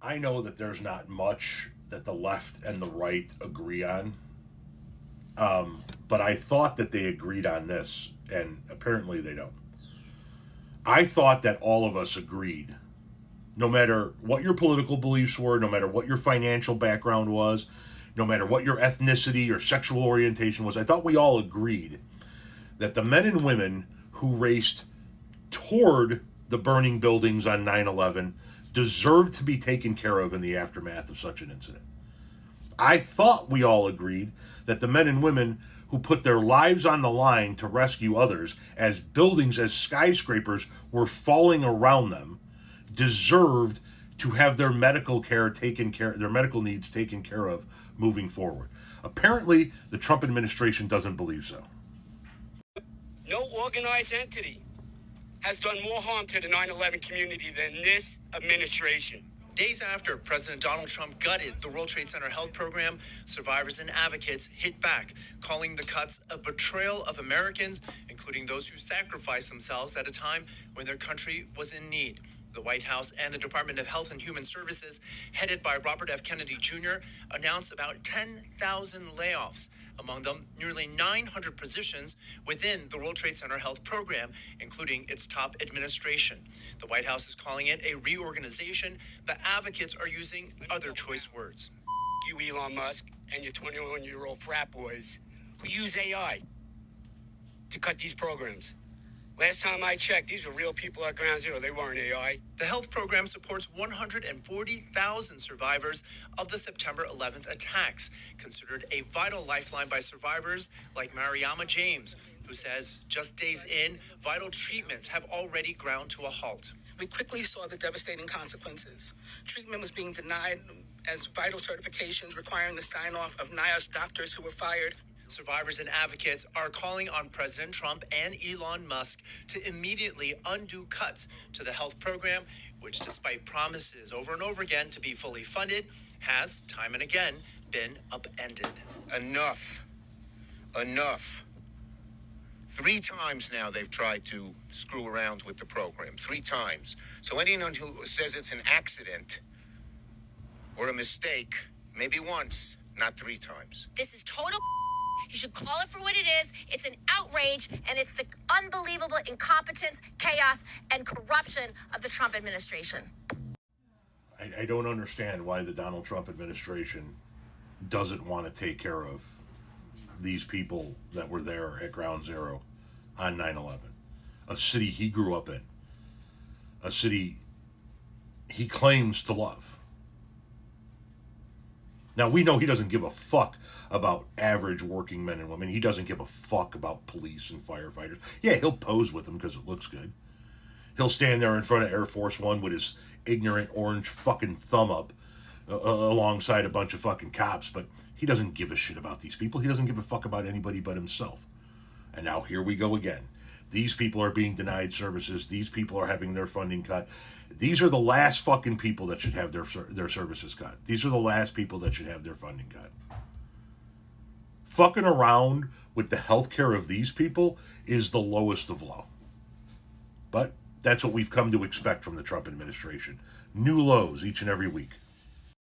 I know that there's not much that the left and the right agree on, but I thought that they agreed on this, and apparently they don't. I thought that all of us agreed, no matter what your political beliefs were, no matter what your financial background was, no matter what your ethnicity or sexual orientation was, I thought we all agreed that the men and women who raced toward the burning buildings on 9/11 deserved to be taken care of in the aftermath of such an incident. I thought we all agreed that the men and women who put their lives on the line to rescue others as buildings, as skyscrapers were falling around them, deserved to have their medical their medical needs taken care of moving forward. Apparently, the Trump administration doesn't believe so. No organized entity has done more harm to the 9/11 community than this administration. Days after President Donald Trump gutted the World Trade Center health program, survivors and advocates hit back, calling the cuts a betrayal of Americans, including those who sacrificed themselves at a time when their country was in need. The White House and the Department of Health and Human Services, headed by Robert F. Kennedy Jr., announced about 10,000 layoffs, among them nearly 900 positions within the World Trade Center health program, including its top administration. The White House is calling it a reorganization, but advocates are using other choice words. You, Elon Musk, and your 21-year-old frat boys who use AI to cut these programs. Last time I checked, these were real people at Ground Zero. They weren't AI. The health program supports 140,000 survivors of the September 11th attacks, considered a vital lifeline by survivors like Mariama James, who says just days in, vital treatments have already ground to a halt. We quickly saw the devastating consequences. Treatment was being denied as vital certifications requiring the sign-off of NIOSH doctors who were fired. Survivors and advocates are calling on President Trump and Elon Musk to immediately undo cuts to the health program, which, despite promises over and over again to be fully funded, has time and again been upended. Enough. 3 times now they've tried to screw around with the program. 3 times. So anyone who says it's an accident or a mistake, maybe once, not 3 times. This is total. You should call it for what it is. It's an outrage, and it's the unbelievable incompetence, chaos, and corruption of the Trump administration. I don't understand why the Donald Trump administration doesn't want to take care of these people that were there at Ground Zero on 9/11. A city he grew up in. A city he claims to love. Now, we know he doesn't give a fuck about average working men and women. He doesn't give a fuck about police and firefighters. Yeah, he'll pose with them because it looks good. He'll stand there in front of Air Force One with his ignorant orange fucking thumb up alongside a bunch of fucking cops, but he doesn't give a shit about these people. He doesn't give a fuck about anybody but himself. And now here we go again. These people are being denied services. These people are having their funding cut. These are the last fucking people that should have their services cut. These are the last people that should have their funding cut. Fucking around with the healthcare of these people is the lowest of low. But that's what we've come to expect from the Trump administration. New lows each and every week.